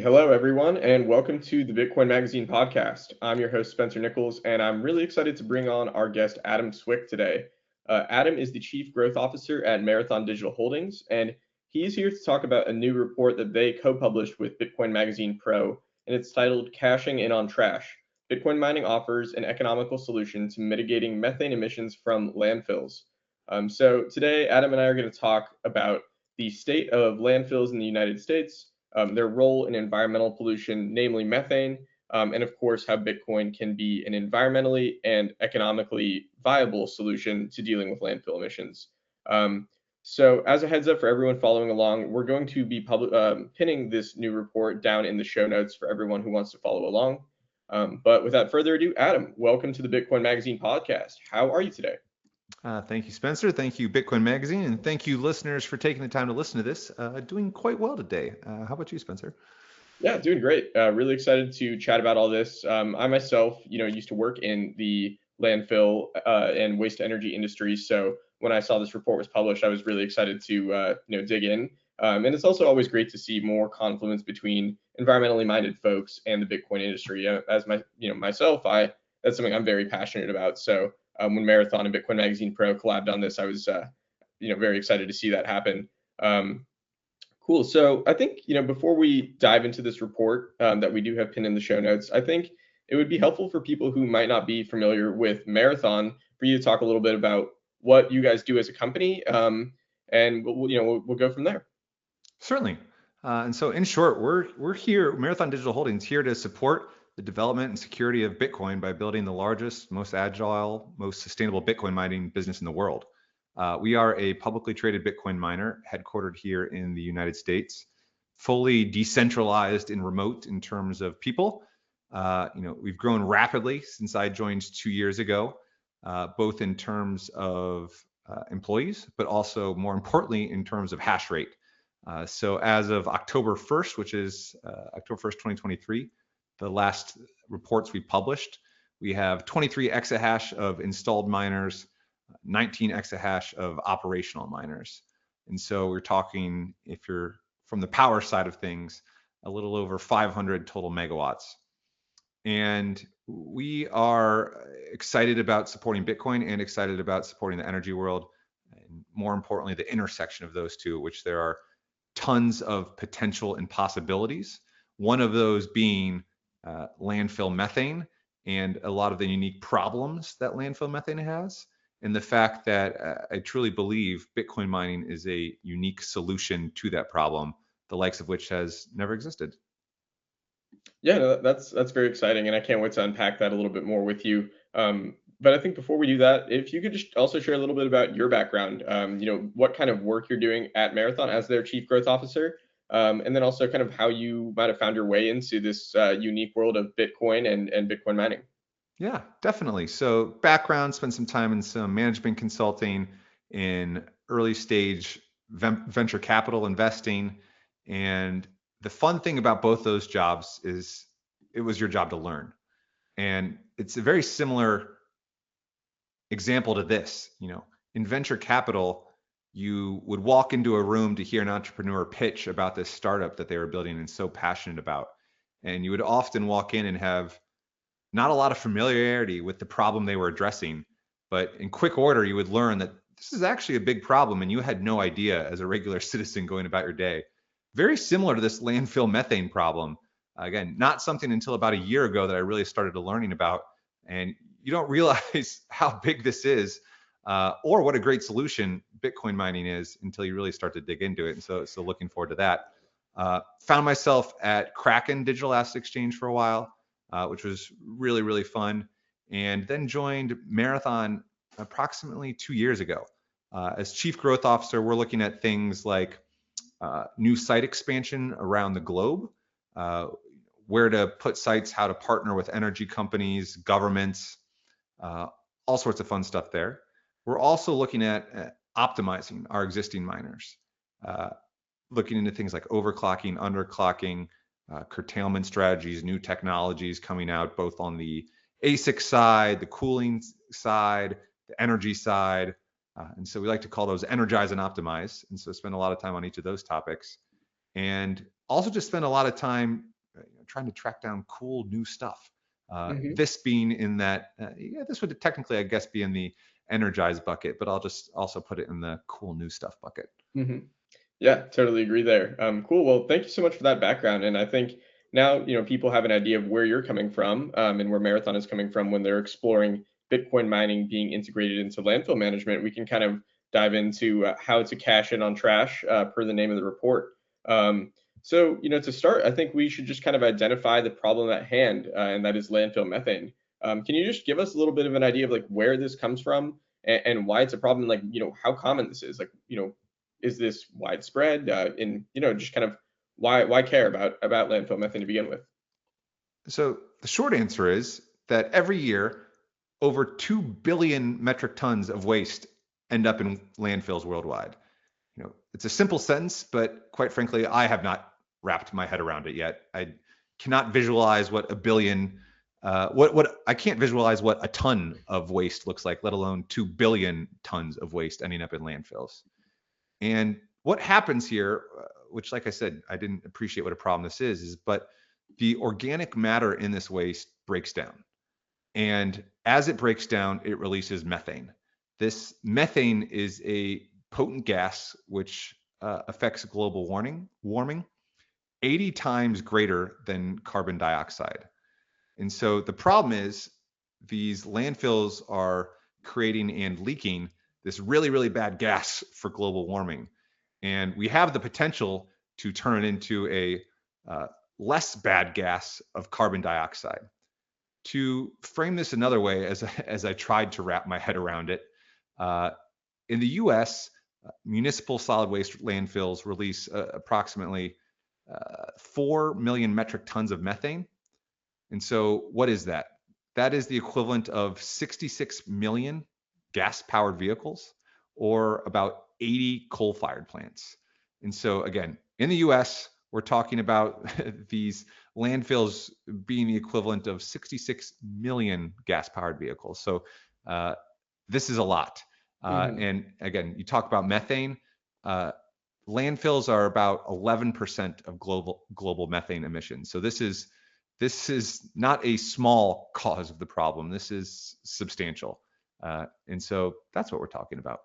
Hello, everyone, and welcome to the Bitcoin Magazine podcast. I'm your host, Spencer Nichols, and I'm really excited to bring on our guest, Adam Swick, today. Adam is the Chief Growth Officer at Marathon Digital Holdings, and he's here to talk about a new report that they co-published with Bitcoin Magazine Pro, and it's titled Cashing In on Trash. Bitcoin mining offers an economical solution to mitigating methane emissions from landfills. So today, Adam and I are going to talk about the state of landfills in the United States, their role in environmental pollution, namely methane, and of course, how Bitcoin can be an environmentally and economically viable solution to dealing with landfill emissions. So, as a heads up for everyone following along, we're going to be pinning this new report down in the show notes for everyone who wants to follow along. But without further ado, Adam, welcome to the Bitcoin Magazine podcast. How are you today? Thank you, Spencer. Thank you, Bitcoin Magazine. And thank you, listeners, for taking the time to listen to this. Doing quite well today. How about you, Spencer? Yeah, doing great. Really excited to chat about all this. I myself, used to work in the landfill and waste energy industry. So when I saw this report was published, I was really excited to, dig in. And it's also always great to see more confluence between environmentally minded folks and the Bitcoin industry. As myself, that's something I'm very passionate about. So when Marathon and Bitcoin Magazine Pro collabed on this, I was, very excited to see that happen. Cool. So I think, before we dive into this report that we do have pinned in the show notes, I think it would be helpful for people who might not be familiar with Marathon for you to talk a little bit about what you guys do as a company, and we'll go from there. Certainly. And so, in short, we're here, Marathon Digital Holdings, here to support the development and security of Bitcoin by building the largest, most agile, most sustainable Bitcoin mining business in the world. We are a publicly traded Bitcoin miner headquartered here in the United States, fully decentralized and remote in terms of people. We've grown rapidly since I joined 2 years ago, both in terms of employees, but also more importantly in terms of hash rate. So as of October 1st, which is October 1st, 2023, the last reports we published, we have 23 exahash of installed miners, 19 exahash of operational miners. And so we're talking, if you're from the power side of things, a little over 500 total megawatts. And we are excited about supporting Bitcoin and excited about supporting the energy world, and more importantly, the intersection of those two, which there are tons of potential and possibilities. One of those being landfill methane and a lot of the unique problems that landfill methane has. And the fact that I truly believe Bitcoin mining is a unique solution to that problem, the likes of which has never existed. Yeah, no, that's very exciting, and I can't wait to unpack that a little bit more with you. But I think before we do that, if you could just also share a little bit about your background, what kind of work you're doing at Marathon as their Chief Growth Officer, and then also kind of how you might have found your way into this unique world of Bitcoin and Bitcoin mining. Yeah, definitely. So background, spent some time in some management consulting, in early stage venture capital investing. And the fun thing about both those jobs is it was your job to learn. And it's a very similar example to this. In venture capital, you would walk into a room to hear an entrepreneur pitch about this startup that they were building and so passionate about. And you would often walk in and have not a lot of familiarity with the problem they were addressing, but in quick order, you would learn that this is actually a big problem and you had no idea as a regular citizen going about your day. Very similar to this landfill methane problem. Again, not something until about a year ago that I really started learning about. And you don't realize how big this is or what a great solution Bitcoin mining is until you really start to dig into it. And so looking forward to that. Found myself at Kraken Digital Asset Exchange for a while, which was really, really fun. And then joined Marathon approximately 2 years ago. As Chief Growth Officer, we're looking at things like new site expansion around the globe, where to put sites, how to partner with energy companies, governments, all sorts of fun stuff there. We're also looking at optimizing our existing miners, looking into things like overclocking, underclocking, curtailment strategies, new technologies coming out both on the ASIC side, the cooling side, the energy side. And so we like to call those energize and optimize. And so spend a lot of time on each of those topics. And also just spend a lot of time trying to track down cool new stuff. Hmm. This being in that, yeah, this would technically, I guess, be in the energized bucket, but I'll just also put it in the cool new stuff bucket. Hmm. Yeah, totally agree there. Cool. Well, thank you so much for that background. And I think now, people have an idea of where you're coming from, and where Marathon is coming from when they're exploring Bitcoin mining being integrated into landfill management. We can kind of dive into how to cash in on trash, per the name of the report. So, to start, I think we should just kind of identify the problem at hand, and that is landfill methane. Can you just give us a little bit of an idea of like where this comes from and why it's a problem? Like, how common this is? Like, is this widespread? In just kind of why care about landfill methane to begin with? So the short answer is that every year, over 2 billion metric tons of waste end up in landfills worldwide. It's a simple sentence, but quite frankly, I have not wrapped my head around it yet. I cannot visualize what a billion, what I can't visualize what a ton of waste looks like, let alone 2 billion tons of waste ending up in landfills. And what happens here, which, like I said, I didn't appreciate what a problem this is but the organic matter in this waste breaks down. And as it breaks down, it releases methane. This methane is a potent gas which affects global warming 80 times greater than carbon dioxide. And so the problem is these landfills are creating and leaking this really, really bad gas for global warming. And we have the potential to turn it into a less bad gas of carbon dioxide. To frame this another way, as I tried to wrap my head around it, uh, in the US, municipal solid waste landfills release approximately 4 million metric tons of methane. And so, what is that? That is the equivalent of 66 million gas powered vehicles or about 80 coal fired plants. And so, again, in the US, we're talking about these landfills being the equivalent of 66 million gas powered vehicles. So, this is a lot. Hmm. And again, you talk about methane. Uh, Landfills are about 11% of global methane emissions. So this is not a small cause of the problem. This is substantial. And so that's what we're talking about.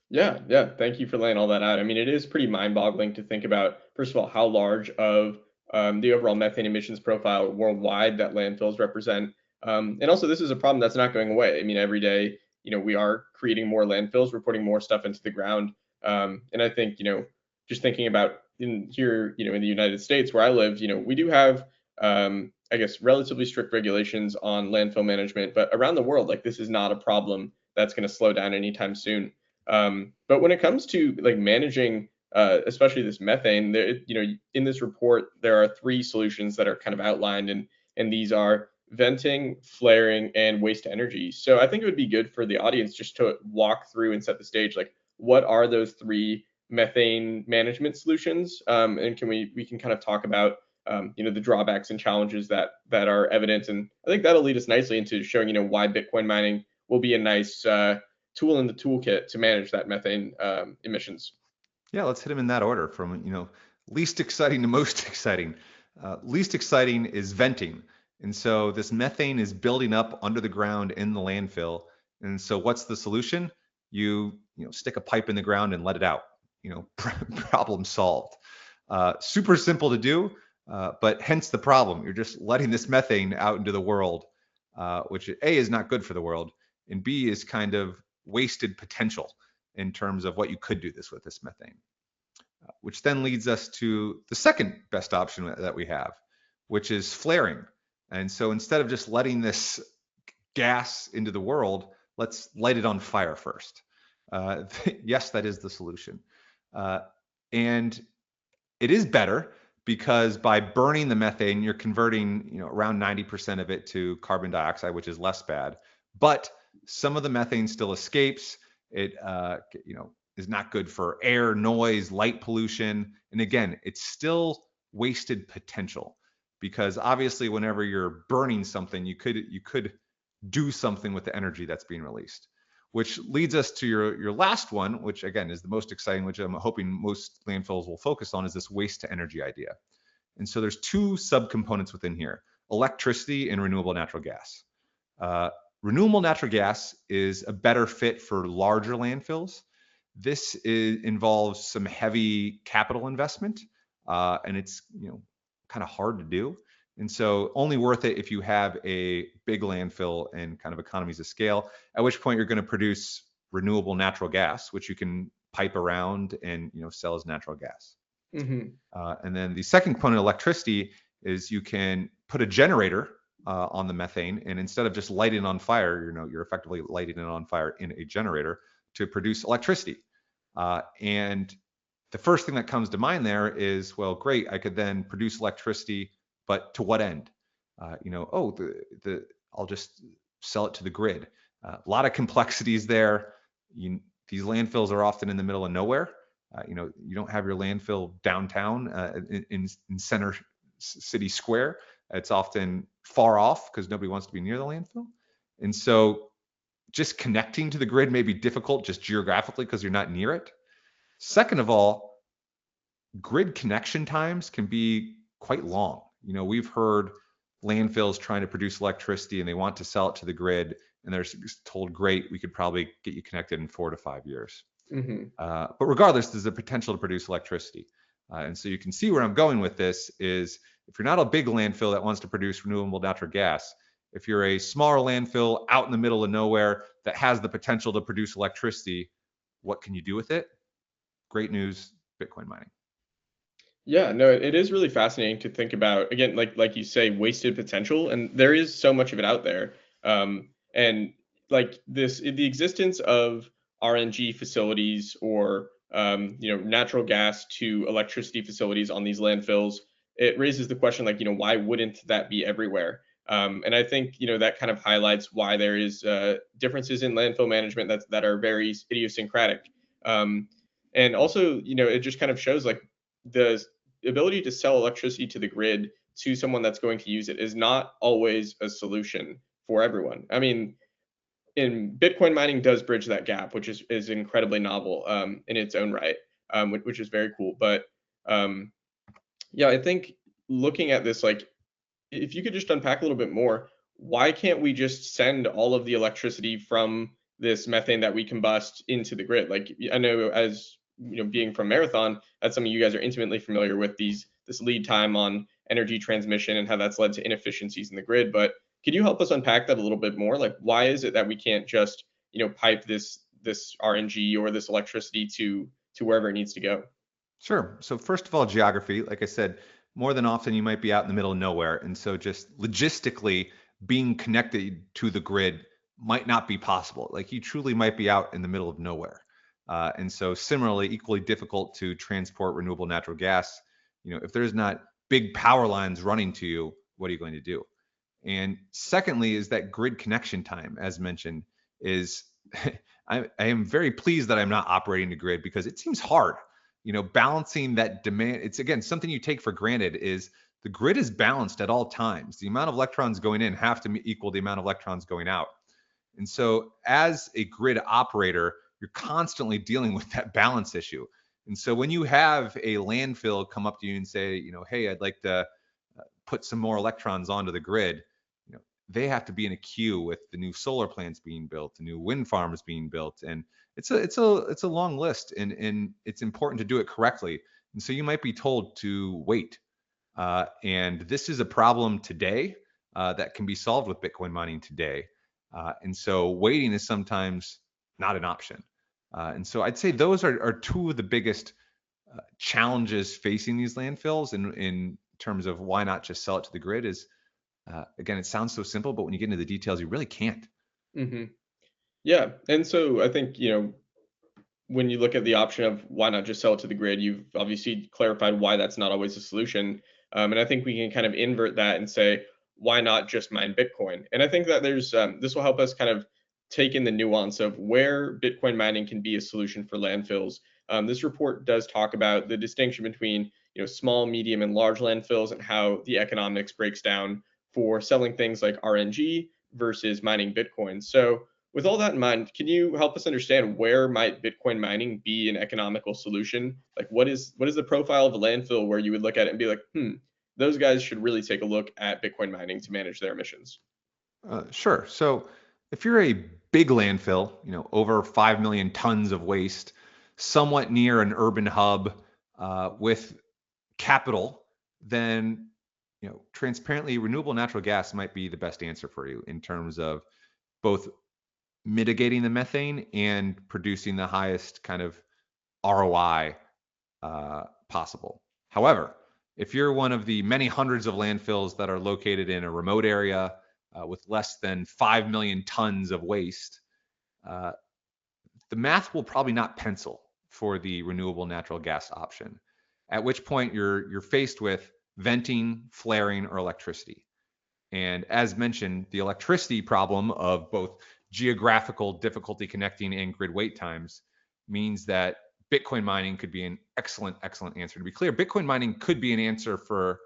Yeah, yeah. Thank you for laying all that out. I mean, it is pretty mind-boggling to think about, first of all, how large of the overall methane emissions profile worldwide that landfills represent. And also, this is a problem that's not going away. I mean, every day, we are creating more landfills, we're putting more stuff into the ground. And I think, just thinking about in here, in the United States where I live, we do have, I guess, relatively strict regulations on landfill management, but around the world, like this is not a problem that's going to slow down anytime soon. But when it comes to like managing, especially this methane, there, in this report, there are three solutions that are kind of outlined, and these are venting, flaring, and waste energy. So I think it would be good for the audience just to walk through and set the stage, like what are those three methane management solutions, and we can kind of talk about the drawbacks and challenges that are evident, and I think that'll lead us nicely into showing why Bitcoin mining will be a nice tool in the toolkit to manage that methane emissions. Yeah, let's hit them in that order from least exciting to most exciting. Least exciting is venting, and so this methane is building up under the ground in the landfill. And so what's the solution? You stick a pipe in the ground and let it out. Problem solved. Super simple to do, but hence the problem. You're just letting this methane out into the world, which A is not good for the world, and B is kind of wasted potential in terms of what you could do this methane. Which then leads us to the second best option that we have, which is flaring. And so instead of just letting this gas into the world, let's light it on fire first. Yes, that is the solution. And it is better because by burning the methane, you're converting around 90% of it to carbon dioxide, which is less bad. But some of the methane still escapes. It is not good for air, noise, light pollution. And again, it's still wasted potential because obviously whenever you're burning something, you could do something with the energy that's being released. Which leads us to your last one, which again is the most exciting, which I'm hoping most landfills will focus on, is this waste to energy idea. And so there's two subcomponents within here: electricity and renewable natural gas. Uh, Renewable natural gas is a better fit for larger landfills. Involves some heavy capital investment, and it's kind of hard to do. And so only worth it if you have a big landfill and kind of economies of scale, at which point you're going to produce renewable natural gas, which you can pipe around and sell as natural gas. Mm-hmm. And then the second component, electricity, is you can put a generator on the methane, and instead of just lighting it on fire, you're effectively lighting it on fire in a generator to produce electricity. And the first thing that comes to mind there is, well, great, I could then produce electricity, but to what end? I'll just sell it to the grid. A lot of complexities there. These landfills are often in the middle of nowhere. You don't have your landfill downtown in center city square. It's often far off because nobody wants to be near the landfill. And so just connecting to the grid may be difficult just geographically because you're not near it. Second of all, grid connection times can be quite long. We've heard landfills trying to produce electricity and they want to sell it to the grid, and they're told, great, we could probably get you connected in 4 to 5 years. Mm-hmm. But regardless, there's the potential to produce electricity. And so you can see where I'm going with this is, if you're not a big landfill that wants to produce renewable natural gas, if you're a smaller landfill out in the middle of nowhere that has the potential to produce electricity, what can you do with it? Great news, Bitcoin mining. Yeah, no, it is really fascinating to think about. Again, like you say, wasted potential, and there is so much of it out there. And like the existence of RNG facilities or natural gas to electricity facilities on these landfills, it raises the question, like, why wouldn't that be everywhere? And I think that kind of highlights why there is differences in landfill management that are very idiosyncratic. And also, it just kind of shows like the ability to sell electricity to the grid to someone that's going to use it is not always a solution for everyone. I mean, in Bitcoin mining does bridge that gap, which is incredibly novel in its own right, which is very cool. But yeah, I think looking at this, like, if you could just unpack a little bit more, why can't we just send all of the electricity from this methane that we combust into the grid? Like, I know, as being from Marathon, that's something you guys are intimately familiar with, this lead time on energy transmission and how that's led to inefficiencies in the grid. But could you help us unpack that a little bit more? Like, why is it that we can't just pipe this RNG or this electricity to wherever it needs to go? Sure. So first of all, geography, like I said, more than often you might be out in the middle of nowhere. And so just logistically being connected to the grid might not be possible. Like, you truly might be out in the middle of nowhere. And so similarly, equally difficult to transport renewable natural gas. If there's not big power lines running to you, what are you going to do? And secondly is that grid connection time, as mentioned, is I am very pleased that I'm not operating the grid, because it seems hard. Balancing that demand, it's again something you take for granted, is the grid is balanced at all times. The amount of electrons going in have to equal the amount of electrons going out. And so as a grid operator, you're constantly dealing with that balance issue. And so when you have a landfill come up to you and say, hey, I'd like to put some more electrons onto the grid, they have to be in a queue with the new solar plants being built, the new wind farms being built, and it's a long list, and it's important to do it correctly. And so you might be told to wait, and this is a problem today that can be solved with Bitcoin mining today. And so waiting is sometimes not an option. And so I'd say those are two of the biggest challenges facing these landfills in terms of why not just sell it to the grid. Is again, it sounds so simple, but when you get into the details, you really can't. Mm-hmm. Yeah, and so I think when you look at the option of why not just sell it to the grid, you've obviously clarified why that's not always a solution. And I think we can kind of invert that and say, why not just mine Bitcoin? And I think that there's this will help us kind of take in the nuance of where Bitcoin mining can be a solution for landfills. This report does talk about the distinction between small, medium, and large landfills, and how the economics breaks down for selling things like RNG versus mining Bitcoin. So with all that in mind, can you help us understand where might Bitcoin mining be an economical solution? Like, what is the profile of a landfill where you would look at it and be like, those guys should really take a look at Bitcoin mining to manage their emissions. Sure. So if you're a big landfill, over 5 million tons of waste, somewhat near an urban hub with capital, then transparently renewable natural gas might be the best answer for you in terms of both mitigating the methane and producing the highest kind of ROI possible. However, if you're one of the many hundreds of landfills that are located in a remote area with less than 5 million tons of waste, uh, the math will probably not pencil for the renewable natural gas option. At which point you're faced with venting, flaring, or electricity. And as mentioned, the electricity problem of both geographical difficulty connecting and grid wait times means that Bitcoin mining could be an excellent, excellent answer. To be clear, Bitcoin mining could be an answer for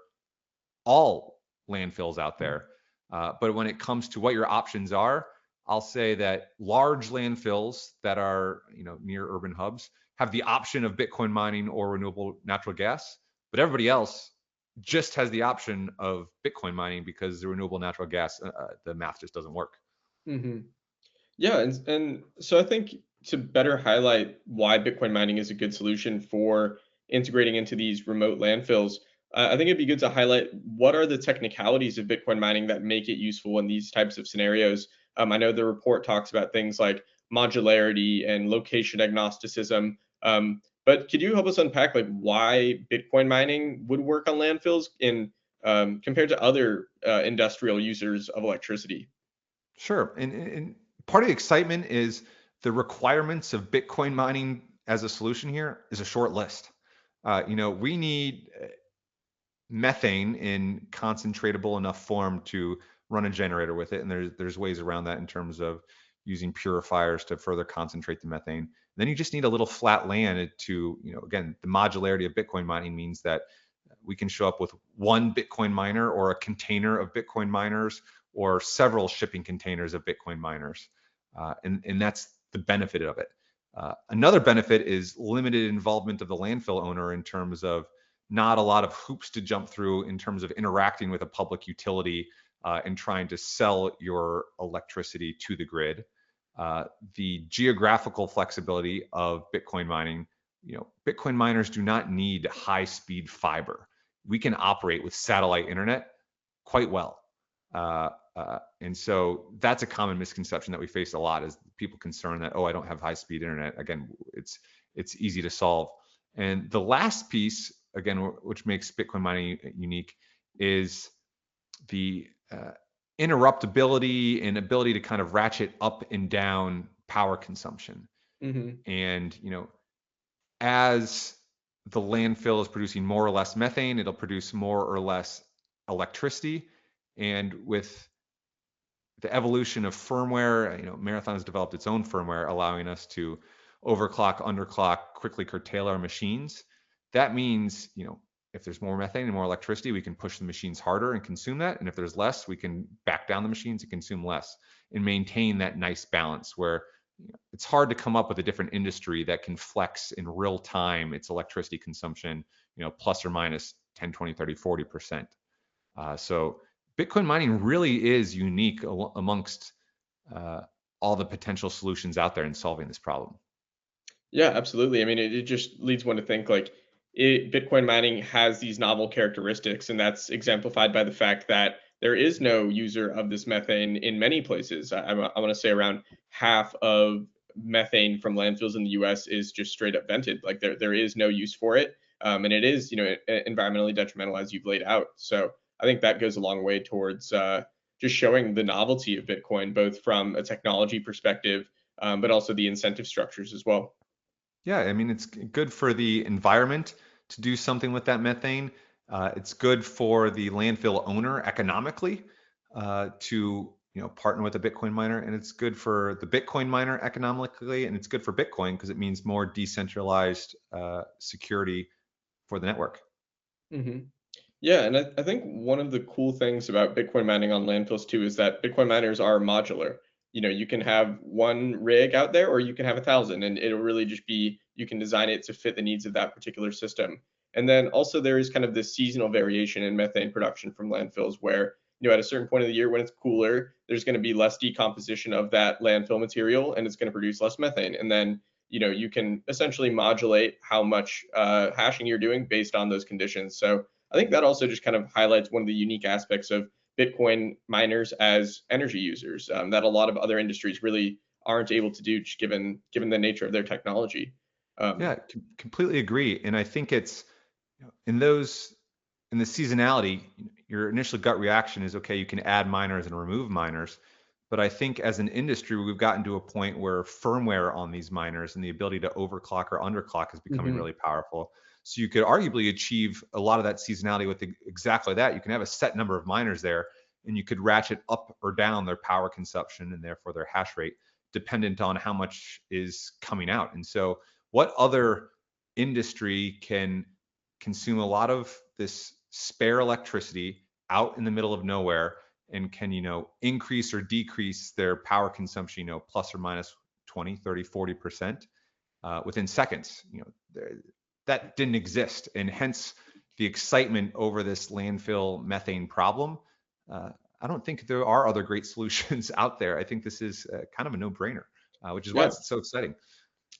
all landfills out there. But when it comes to what your options are, I'll say that large landfills that are near urban hubs have the option of Bitcoin mining or renewable natural gas, but everybody else just has the option of Bitcoin mining because the renewable natural gas, the math just doesn't work. Hmm. Yeah, and so I think to better highlight why Bitcoin mining is a good solution for integrating into these remote landfills, I think it'd be good to highlight what are the technicalities of Bitcoin mining that make it useful in these types of scenarios. I know the report talks about things like modularity and location agnosticism. But could you help us unpack like why Bitcoin mining would work on landfills in compared to other industrial users of electricity? Sure. And part of the excitement is the requirements of Bitcoin mining as a solution here is a short list. We need methane in concentratable enough form to run a generator with it. And there's ways around that in terms of using purifiers to further concentrate the methane. Then you just need a little flat land to, again, the modularity of Bitcoin mining means that we can show up with one Bitcoin miner or a container of Bitcoin miners or several shipping containers of Bitcoin miners. And that's the benefit of it. Another benefit is limited involvement of the landfill owner in terms of not a lot of hoops to jump through in terms of interacting with a public utility and trying to sell your electricity to the grid. The geographical flexibility of Bitcoin mining, Bitcoin miners do not need high-speed fiber. We can operate with satellite internet quite well. And so that's a common misconception that we face a lot is people concerned that, oh, I don't have high-speed internet. Again, it's easy to solve. And the last piece, again, which makes Bitcoin mining unique, is the interruptibility and ability to kind of ratchet up and down power consumption. Hmm. And as the landfill is producing more or less methane, it'll produce more or less electricity. And with the evolution of firmware, Marathon has developed its own firmware, allowing us to overclock, underclock, quickly curtail our machines. That means, if there's more methane and more electricity, we can push the machines harder and consume that. And if there's less, we can back down the machines and consume less and maintain that nice balance where it's hard to come up with a different industry that can flex in real time its electricity consumption, plus or minus 10, 20, 30, 40%. So Bitcoin mining really is unique amongst all the potential solutions out there in solving this problem. Yeah, absolutely. I mean, it just leads one to think like Bitcoin mining has these novel characteristics, and that's exemplified by the fact that there is no user of this methane in many places. I want to say around half of methane from landfills in the U.S. is just straight up vented. Like there is no use for it, and it is environmentally detrimental as you've laid out. So I think that goes a long way towards just showing the novelty of Bitcoin, both from a technology perspective, but also the incentive structures as well. Yeah, I mean, it's good for the environment to do something with that methane. It's good for the landfill owner economically to partner with a Bitcoin miner, and it's good for the Bitcoin miner economically, and it's good for Bitcoin because it means more decentralized security for the network. Hmm. Yeah, and I think one of the cool things about Bitcoin mining on landfills too is that Bitcoin miners are modular. You can have one rig out there, or you can have 1,000, and it'll really just be you can design it to fit the needs of that particular system. And then also there is kind of this seasonal variation in methane production from landfills where, at a certain point of the year when it's cooler, there's going to be less decomposition of that landfill material and it's going to produce less methane. And then, you can essentially modulate how much hashing you're doing based on those conditions. So I think that also just kind of highlights one of the unique aspects of Bitcoin miners as energy users that a lot of other industries really aren't able to do, just given the nature of their technology. Um, Yeah, completely agree. And I think it's in those in the seasonality, your initial gut reaction is okay, you can add miners and remove miners. But I think as an industry, we've gotten to a point where firmware on these miners and the ability to overclock or underclock is becoming mhm. really powerful. So you could arguably achieve a lot of that seasonality with exactly that. You can have a set number of miners there, and you could ratchet up or down their power consumption and therefore their hash rate, dependent on how much is coming out. And so, what other industry can consume a lot of this spare electricity out in the middle of nowhere and can increase or decrease their power consumption plus or minus 20, 30, 40% within seconds? That didn't exist, and hence the excitement over this landfill methane problem. I don't think there are other great solutions out there. I think this is kind of a no-brainer, which is why Yeah. it's so exciting.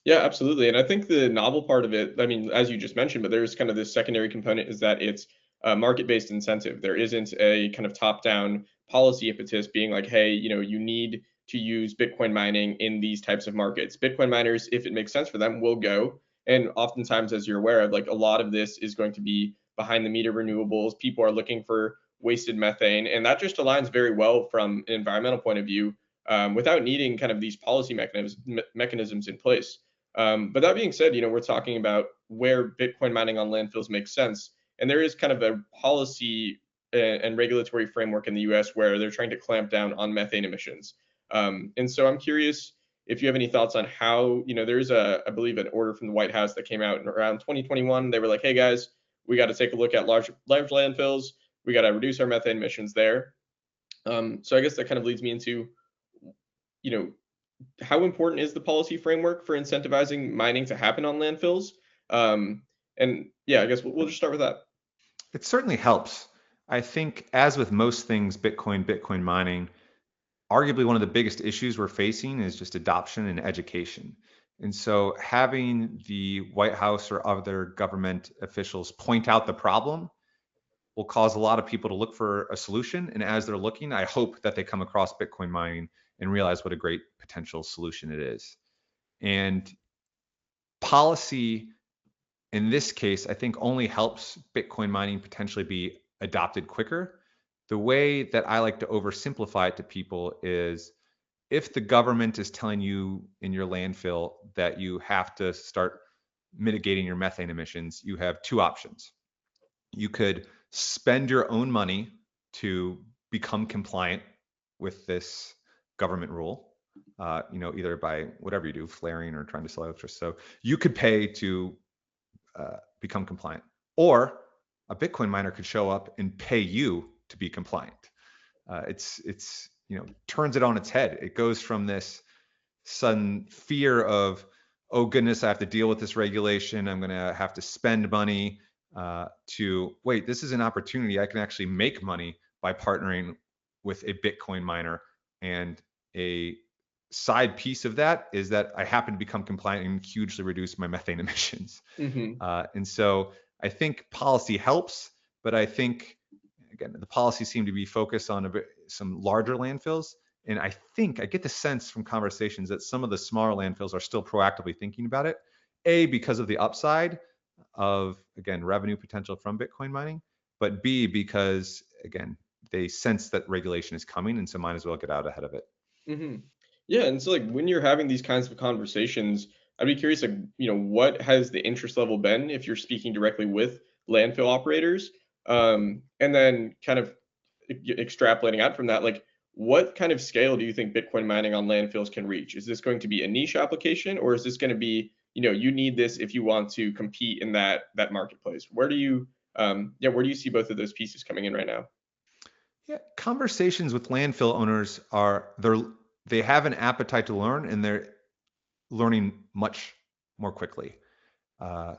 Yeah, absolutely. And I think the novel part of it, I mean, as you just mentioned, but there's kind of this secondary component is that it's a market-based incentive. There isn't a kind of top-down policy impetus being like, hey, you need to use Bitcoin mining in these types of markets. Bitcoin miners, if it makes sense for them, will go. And oftentimes, as you're aware of, like a lot of this is going to be behind the meter renewables. People are looking for wasted methane, and that just aligns very well from an environmental point of view without needing kind of these policy mechanisms in place. But that being said, we're talking about where Bitcoin mining on landfills makes sense. And there is kind of a policy and regulatory framework in the US where they're trying to clamp down on methane emissions. And so I'm curious if you have any thoughts on how, there's I believe, an order from the White House that came out in around 2021. They were like, hey guys, we got to take a look at large landfills. We got to reduce our methane emissions there. So I guess that kind of leads me into, you know, how important is the policy framework for incentivizing mining to happen on landfills? And yeah, I guess we'll just start with that. It certainly helps. I think, as with most things Bitcoin mining, arguably one of the biggest issues we're facing is just adoption and education. And so having the White House or other government officials point out the problem will cause a lot of people to look for a solution. And as they're looking, I hope that they come across Bitcoin mining and realize what a great potential solution it is. And policy in this case, I think only helps Bitcoin mining potentially be adopted quicker. The way that I like to oversimplify it to people is, if the government is telling you in your landfill that you have to start mitigating your methane emissions, you have two options. You could spend your own money to become compliant with this government rule, either by whatever you do, flaring or trying to sell electricity. So you could pay to become compliant, or a Bitcoin miner could show up and pay you to be compliant. It's turns it on its head. It goes from this sudden fear of, oh goodness, I have to deal with this regulation, I'm going to have to spend money, to wait, this is an opportunity. I can actually make money by partnering with a Bitcoin miner. And a side piece of that is that I happen to become compliant and hugely reduce my methane emissions. Hmm. And so I think policy helps, but I think, again, the policies seem to be focused on some larger landfills. And I think I get the sense from conversations that some of the smaller landfills are still proactively thinking about it. A, because of the upside of, again, revenue potential from Bitcoin mining, but B, because, again, they sense that regulation is coming, and so might as well get out ahead of it. Hmm. Yeah, and so like when you're having these kinds of conversations, I'd be curious, like, what has the interest level been if you're speaking directly with landfill operators, and then kind of extrapolating out from that, like, what kind of scale do you think Bitcoin mining on landfills can reach? Is this going to be a niche application, or is this going to be, you need this if you want to compete in that marketplace? Where do you see both of those pieces coming in right now? Yeah, conversations with landfill owners they have an appetite to learn, and they're learning much more quickly. Uh,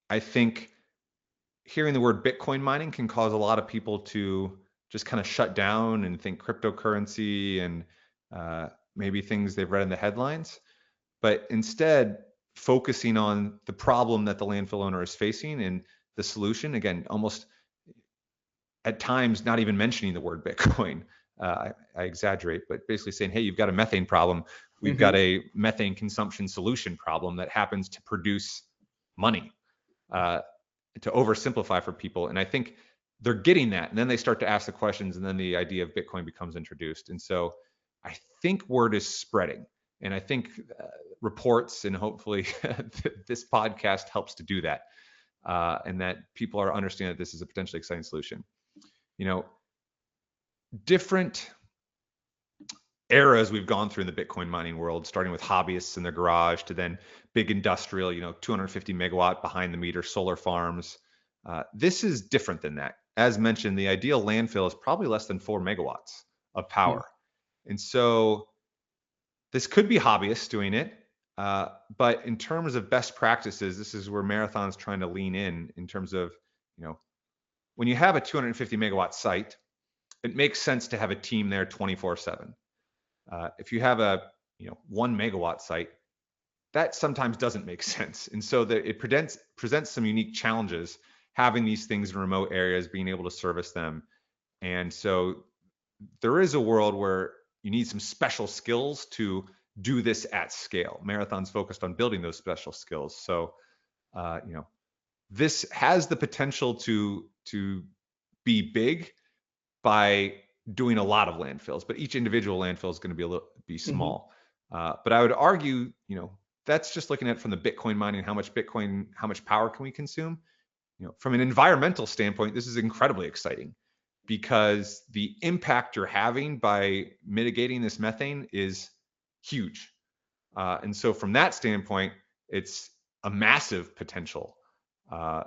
I think hearing the word Bitcoin mining can cause a lot of people to just kind of shut down and think cryptocurrency and maybe things they've read in the headlines. But instead, focusing on the problem that the landfill owner is facing and the solution, again, almost at times not even mentioning the word Bitcoin. I exaggerate, but basically saying, hey, you've got a methane problem. We've got Hmm. a methane consumption solution problem that happens to produce money. To oversimplify for people. And I think they're getting that. And then they start to ask the questions, and then the idea of Bitcoin becomes introduced. And so I think word is spreading. And I think reports and hopefully this podcast helps to do that. And that people are understanding that this is a potentially exciting solution. You know, different eras we've gone through in the Bitcoin mining world, starting with hobbyists in their garage to then big industrial, 250 megawatt behind the meter solar farms. This is different than that. As mentioned, the ideal landfill is probably less than 4 megawatts of power. And so this could be hobbyists doing it. But in terms of best practices, this is where Marathon's trying to lean in terms of, when you have a 250 megawatt site, it makes sense to have a team there 24/7. If you have a 1 megawatt site, that sometimes doesn't make sense. And so that it presents some unique challenges having these things in remote areas, being able to service them. And so there is a world where you need some special skills to do this at scale. Marathon's focused on building those special skills. So, this has the potential to be big by doing a lot of landfills, but each individual landfill is going to be Hmm. small. But I would argue, that's just looking at it from the Bitcoin mining, how much power can we consume? From an environmental standpoint, this is incredibly exciting because the impact you're having by mitigating this methane is huge. And so from that standpoint, it's a massive potential. Uh,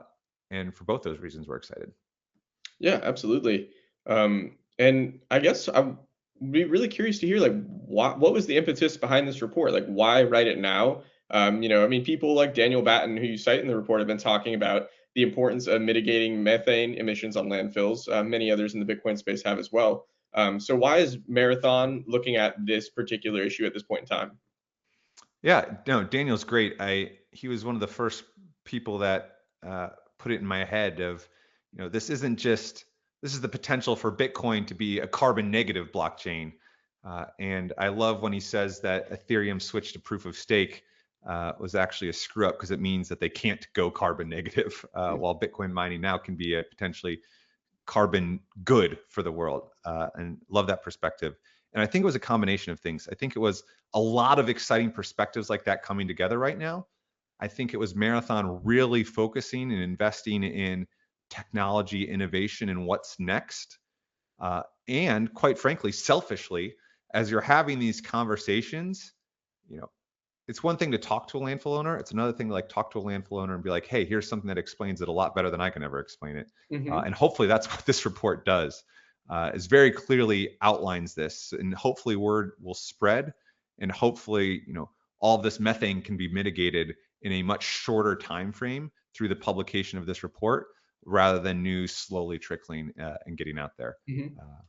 and for both those reasons, we're excited. Yeah, absolutely. And I guess I'm be really curious to hear like what was the impetus behind this report? Like why write it now? I mean, people like Daniel Batten, who you cite in the report, have been talking about the importance of mitigating methane emissions on landfills. Many others in the Bitcoin space have as well. So why is Marathon looking at this particular issue at this point in time? Yeah, no, Daniel's great. He was one of the first people that put it in my head of, this isn't just this is the potential for Bitcoin to be a carbon negative blockchain. And I love when he says that Ethereum switch to proof of stake was actually a screw up because it means that they can't go carbon negative, while Bitcoin mining now can be a potentially carbon good for the world, and love that perspective. And I think it was a combination of things. I think it was a lot of exciting perspectives like that coming together right now. I think it was Marathon really focusing and investing in technology innovation and what's next. And quite frankly, selfishly, as you're having these conversations, you know, it's one thing to talk to a landfill owner. It's another thing to like talk to a landfill owner and be like, hey, here's something that explains it a lot better than I can ever explain it. Hmm. And hopefully that's what this report does. Is very clearly outlines this, and hopefully word will spread, and hopefully all of this methane can be mitigated in a much shorter time frame through the publication of this report, rather than news slowly trickling and getting out there. Hmm. Uh,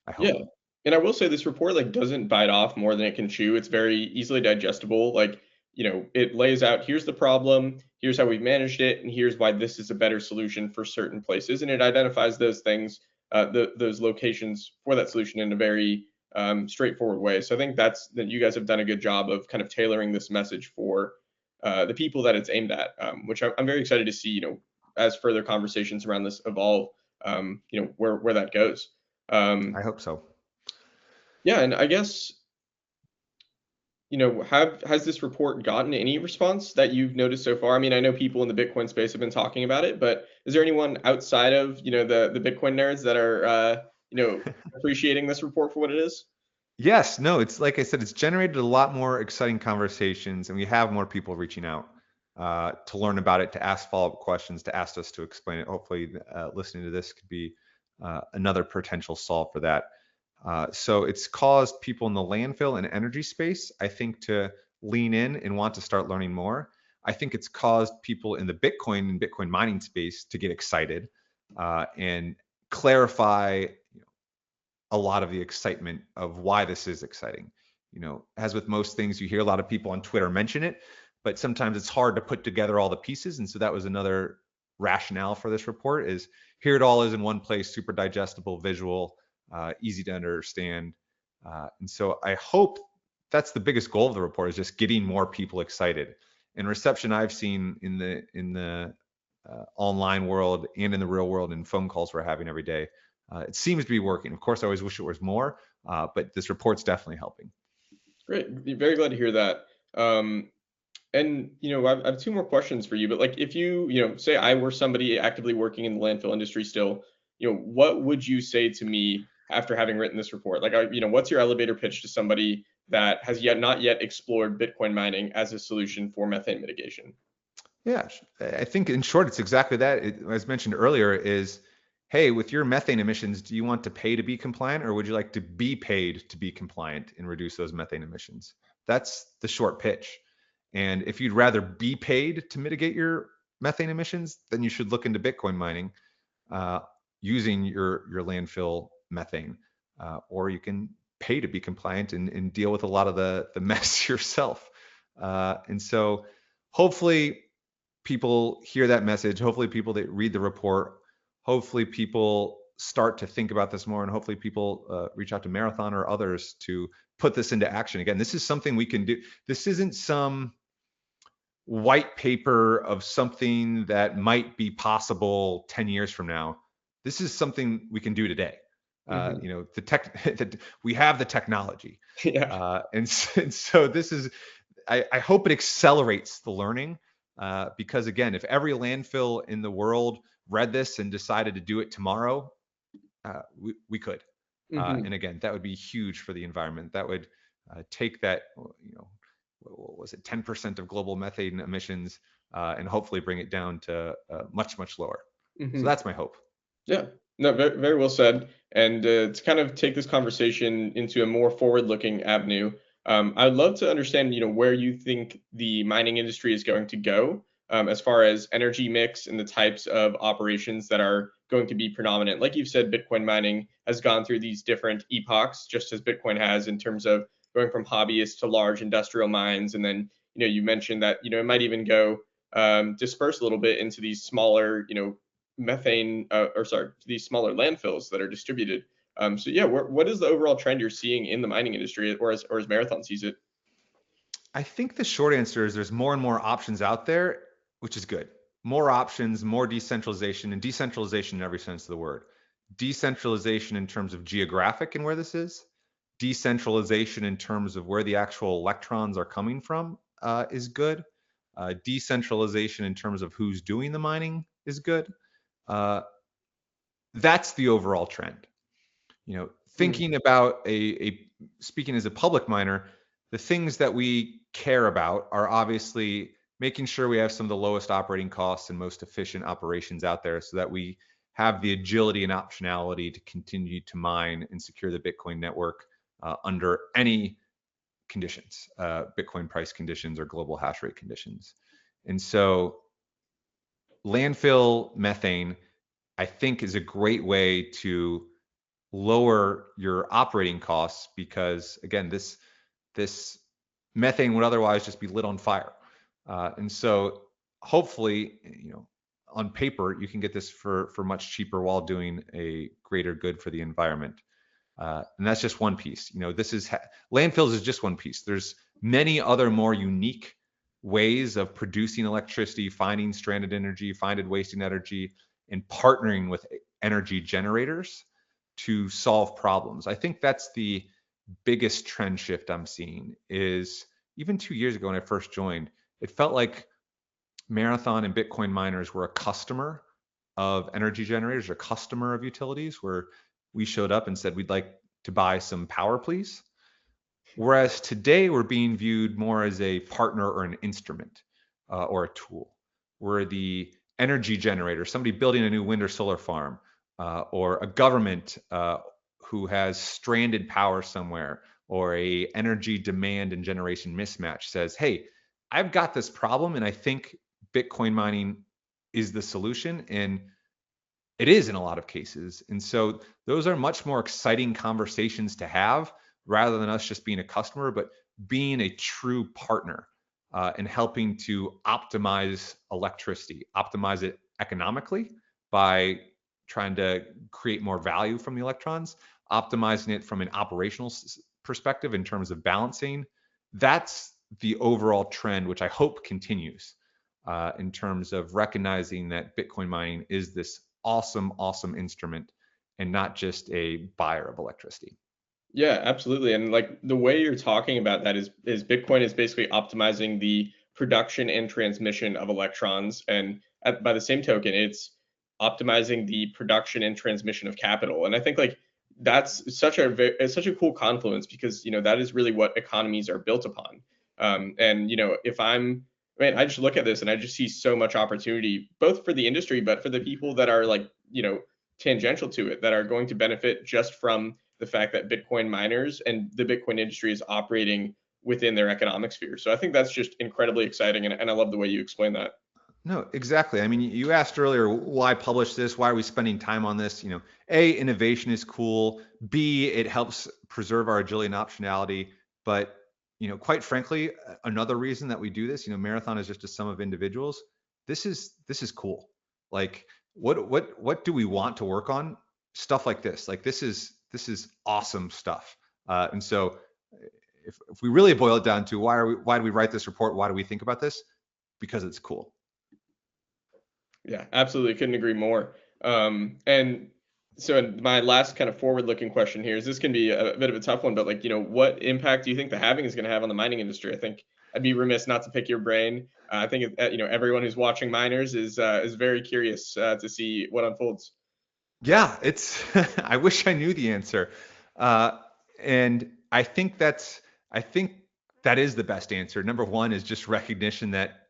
I Yeah. hope. And I will say this report like doesn't bite off more than it can chew. It's very easily digestible. Like, it lays out here's the problem, here's how we've managed it, and here's why this is a better solution for certain places. And it identifies those things, those locations for that solution in a very straightforward way. So I think that you guys have done a good job of kind of tailoring this message for the people that it's aimed at, which I'm very excited to see, as further conversations around this evolve, where that goes. I Um, hope so. yeah, and I guess, has this report gotten any response that you've noticed so far? I mean, I know people in the Bitcoin space have been talking about it, but is there anyone outside of, the Bitcoin nerds that are, appreciating this report for what it is? Yes, no, it's like I said, it's generated a lot more exciting conversations, and we have more people reaching out to learn about it, to ask follow-up questions, to ask us to explain it. Hopefully, listening to this could be another potential solve for that. So it's caused people in the landfill and energy space, I think, to lean in and want to start learning more. I think it's caused people in the Bitcoin and Bitcoin mining space to get excited and clarify a lot of the excitement of why this is exciting. As with most things, you hear a lot of people on Twitter mention it, but sometimes it's hard to put together all the pieces. And so that was another rationale for this report: is here it all is in one place, super digestible, visual, easy to understand. And so I hope that's the biggest goal of the report, is just getting more people excited. And reception I've seen in the online world and in the real world and phone calls we're having every day, it seems to be working. Of course, I always wish it was more, but this report's definitely helping. Great. Very glad to hear that. And I have two more questions for you. But like, if say I were somebody actively working in the landfill industry still, what would you say to me after having written this report? Like, what's your elevator pitch to somebody that has not yet explored Bitcoin mining as a solution for methane mitigation? Yeah, I think in short, it's exactly that. As mentioned earlier, is hey, with your methane emissions, do you want to pay to be compliant, or would you like to be paid to be compliant and reduce those methane emissions? That's the short pitch. And if you'd rather be paid to mitigate your methane emissions, then you should look into Bitcoin mining uh, using your landfill methane, or you can pay to be compliant and deal with a lot of the mess yourself. And so hopefully people hear that message. Hopefully people that read the report, hopefully people start to think about this more, and hopefully people reach out to Marathon or others to put this into action. Again, this is something we can do. This isn't some white paper of something that might be possible 10 years from now. This is something we can do today. Hmm. The tech, we have the technology. Yeah. And so this is, I hope it accelerates the learning, because again, if every landfill in the world read this and decided to do it tomorrow, we could. Hmm. And again, that would be huge for the environment. That would take that, what was it, 10% of global methane emissions, and hopefully bring it down to much, much lower. So Hmm. that's my hope. Yeah, no, very, very well said. And to kind of take this conversation into a more forward-looking avenue, I'd love to understand, where you think the mining industry is going to go, as far as energy mix and the types of operations that are going to be predominant. Like you've said, Bitcoin mining has gone through these different epochs, just as Bitcoin has, in terms of going from hobbyists to large industrial mines. And then, you mentioned that, it might even go disperse a little bit into these smaller, methane, or sorry, these smaller landfills that are distributed. So yeah, what is the overall trend you're seeing in the mining industry, or as Marathon sees it? I think the short answer is there's more and more options out there, which is good. More options, more decentralization, and decentralization in every sense of the word. Decentralization in terms of geographic and where this is. Decentralization in terms of where the actual electrons are coming from is good. Decentralization in terms of who's doing the mining is good. Uh, that's the overall trend. Mm, Thinking about speaking as a public miner, the things that we care about are obviously making sure we have some of the lowest operating costs and most efficient operations out there, so that we have the agility and optionality to continue to mine and secure the Bitcoin network under any conditions, Bitcoin price conditions or global hash rate conditions. And so landfill methane, I think, is a great way to lower your operating costs, because again, this methane would otherwise just be lit on fire. And so hopefully, on paper, you can get this for much cheaper while doing a greater good for the environment. And that's just one piece. Landfills is just one piece. There's many other more unique ways of producing electricity, finding stranded energy, finding wasting energy, and partnering with energy generators to solve problems. I think that's the biggest trend shift I'm seeing. Is even 2 years ago when I first joined, it felt like Marathon and Bitcoin miners were a customer of energy generators, or a customer of utilities, where we showed up and said, we'd like to buy some power, please. Whereas today we're being viewed more as a partner or an instrument, or a tool. We're the energy generator, somebody building a new wind or solar farm, or a government who has stranded power somewhere, or a energy demand and generation mismatch says, hey, I've got this problem, and I think Bitcoin mining is the solution, and it is in a lot of cases. And so those are much more exciting conversations to have rather than us just being a customer, but being a true partner and helping to optimize electricity, optimize it economically by trying to create more value from the electrons, optimizing it from an operational perspective in terms of balancing. That's the overall trend, which I hope continues in terms of recognizing that Bitcoin mining is this awesome, awesome instrument and not just a buyer of electricity. Yeah, absolutely. And like the way you're talking about that is Bitcoin is basically optimizing the production and transmission of electrons, and by the same token, it's optimizing the production and transmission of capital. And I think like that's it's such a cool confluence because that is really what economies are built upon. And if I just look at this and I just see so much opportunity both for the industry, but for the people that are like tangential to it that are going to benefit just from the fact that Bitcoin miners and the Bitcoin industry is operating within their economic sphere. So I think that's just incredibly exciting, and I love the way you explain that. No, exactly. I mean, you asked earlier, why publish this? Why are we spending time on this? A, innovation is cool. B, it helps preserve our agility and optionality. But, quite frankly, another reason that we do this, Marathon is just a sum of individuals. This is cool. Like, what do we want to work on? Stuff like this. Like, this is awesome stuff. And so, if we really boil it down to why do we write this report? Why do we think about this? Because it's cool. Yeah, absolutely. Couldn't agree more. And so my last kind of forward-looking question here is this can be a bit of a tough one, but like, what impact do you think the halving is going to have on the mining industry? I think I'd be remiss not to pick your brain. I think everyone who's watching miners is very curious to see what unfolds. Yeah, it's. I wish I knew the answer, and I think that is the best answer. Number one is just recognition that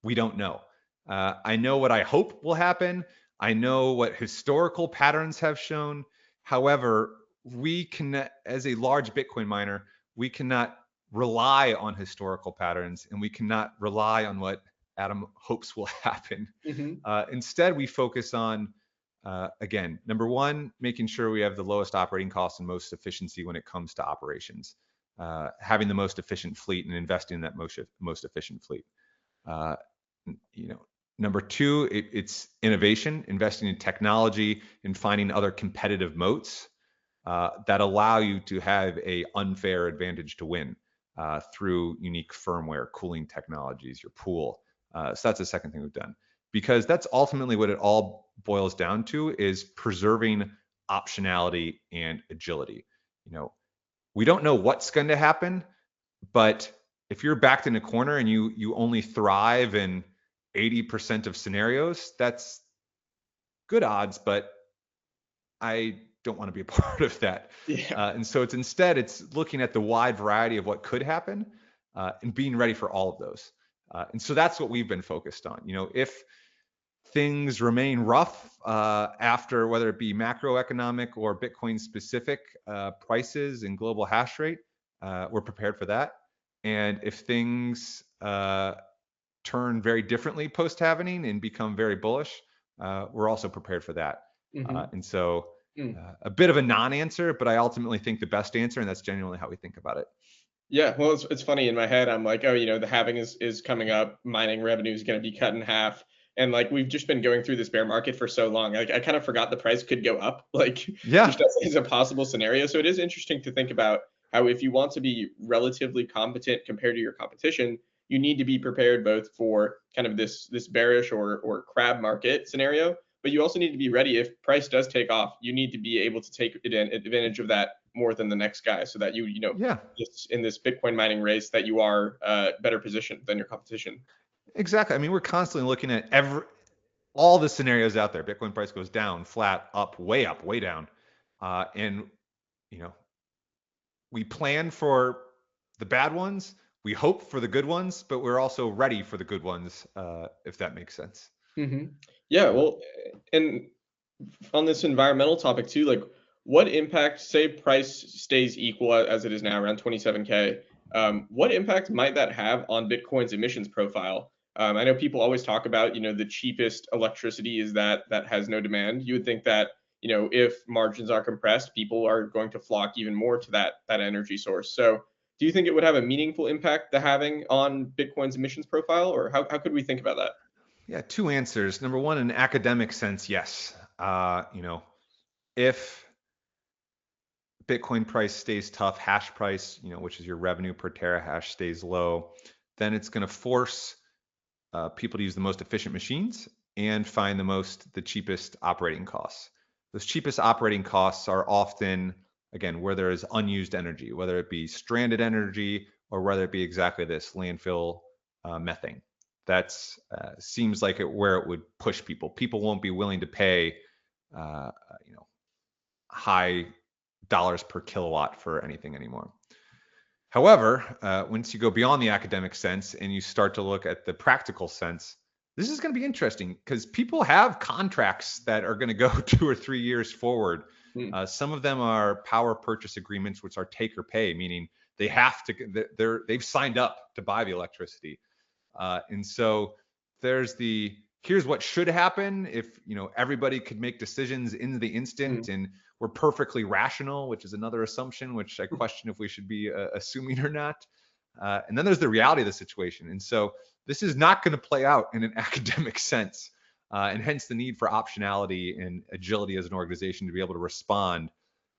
we don't know. I know what I hope will happen. I know what historical patterns have shown. However, we can, as a large Bitcoin miner, we cannot rely on historical patterns, and we cannot rely on what Adam hopes will happen. Hmm. Instead, we focus on again, number one, making sure we have the lowest operating costs and most efficiency when it comes to operations, having the most efficient fleet and investing in that most efficient fleet. Uh, you know, Number two, it's innovation, investing in technology and finding other competitive moats that allow you to have a unfair advantage to win through unique firmware, cooling technologies, your pool. So that's the second thing we've done, because that's ultimately what it all boils down to, is preserving optionality and agility. You know, we don't know what's going to happen, but if you're backed in a corner and you only thrive in 80% of scenarios, that's good odds, but I don't want to be a part of that. Yeah. And so it's looking at the wide variety of what could happen and being ready for all of those. And so that's what we've been focused on. If things remain rough after, whether it be macroeconomic or Bitcoin specific prices and global hash rate, we're prepared for that. And if things turn very differently post halving and become very bullish, we're also prepared for that. Hmm. And so a bit of a non-answer, but I ultimately think the best answer, and that's genuinely how we think about it. Yeah, well, it's funny in my head. I'm like, oh, the halving is coming up. Mining revenue is going to be cut in half, and like we've just been going through this bear market for so long. Like I kind of forgot the price could go up, like Yeah, just as a possible scenario. So it is interesting to think about how if you want to be relatively competent compared to your competition, you need to be prepared both for kind of this bearish or crab market scenario, but you also need to be ready if price does take off. You need to be able to take advantage of that more than the next guy, so that yeah, in this Bitcoin mining race that you are better positioned than your competition. exactly. I mean, we're constantly looking at all the scenarios out there. Bitcoin price goes down, flat, up, way down, and you know, we plan for the bad ones. We hope for the good ones, but we're also ready for the good ones, if that makes sense. Hmm. Yeah, Uh, well, and on this environmental topic too, like what impact, say price stays equal as it is now around 27K. What impact might that have on Bitcoin's emissions profile? I know people always talk about, the cheapest electricity is that has no demand. You would think that, if margins are compressed, people are going to flock even more to that energy source. So, do you think it would have a meaningful impact, the halving, on Bitcoin's emissions profile, or how could we think about that? Yeah, two answers. Number one, in academic sense, yes. If Bitcoin price stays tough, hash price, which is your revenue per terahash, stays low, then it's going to force people to use the most efficient machines and find the cheapest operating costs. Those cheapest operating costs are often, again, where there is unused energy, whether it be stranded energy or whether it be exactly this landfill methane. That's seems like where it would push people. People won't be willing to pay, uh, you know, high dollars per kilowatt for anything anymore. However, once you go beyond the academic sense and you start to look at the practical sense, this is going to be interesting because people have contracts that are going to go 2 or 3 years forward. Hmm. Some of them are power purchase agreements, which are take or pay, meaning they have to, they've signed up to buy the electricity. And so here's what should happen if everybody could make decisions in the instant Hmm. and we're perfectly rational, which is another assumption, which I question if we should be assuming or not. And then there's the reality of the situation. And so this is not going to play out in an academic sense, and hence the need for optionality and agility as an organization to be able to respond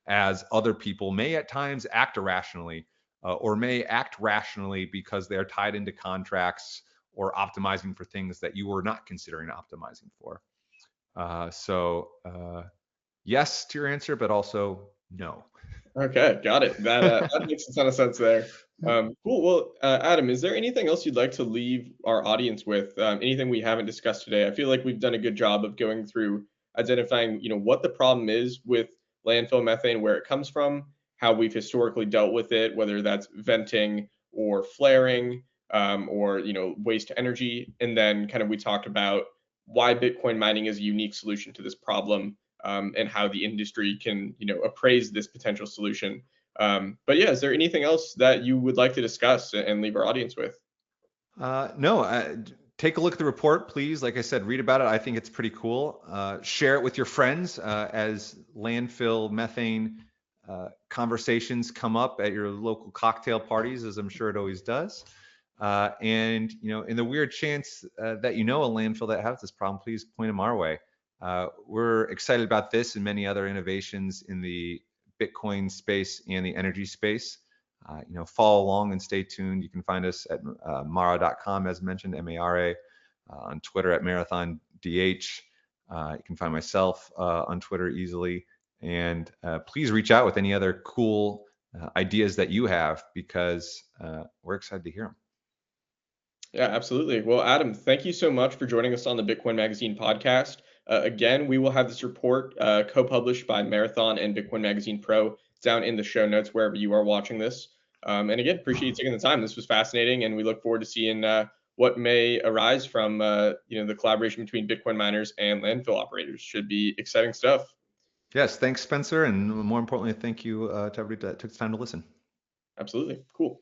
as other people may at times act irrationally, or may act rationally because they are tied into contracts or optimizing for things that you were not considering optimizing for. So yes to your answer, but also no. Okay, got it. That makes a ton of sense there. Cool. Well, Adam, is there anything else you'd like to leave our audience with? Anything we haven't discussed today? I feel like we've done a good job of going through identifying, what the problem is with landfill methane, where it comes from, how we've historically dealt with it, whether that's venting or flaring, or waste to energy, and then kind of we talked about why Bitcoin mining is a unique solution to this problem, and how the industry can, appraise this potential solution. But yeah, is there anything else that you would like to discuss and leave our audience with? No, take a look at the report, please. Like I said, read about it. I think it's pretty cool. Share it with your friends as landfill methane conversations come up at your local cocktail parties, as I'm sure it always does. And in the weird chance that a landfill that has this problem, please point them our way. We're excited about this and many other innovations in the Bitcoin space and the energy space. Follow along and stay tuned. You can find us at mara.com, as mentioned, MARA, on Twitter at marathondh. You can find myself on Twitter easily. And please reach out with any other cool ideas that you have, because we're excited to hear them. Yeah, absolutely. Well, Adam, thank you so much for joining us on the Bitcoin Magazine podcast. Again, we will have this report co-published by Marathon and Bitcoin Magazine Pro down in the show notes wherever you are watching this. And again, appreciate you taking the time. This was fascinating, and we look forward to seeing what may arise from the collaboration between Bitcoin miners and landfill operators. Should be exciting stuff. Yes, thanks, Spencer. And more importantly, thank you to everybody that took the time to listen. Absolutely. Cool.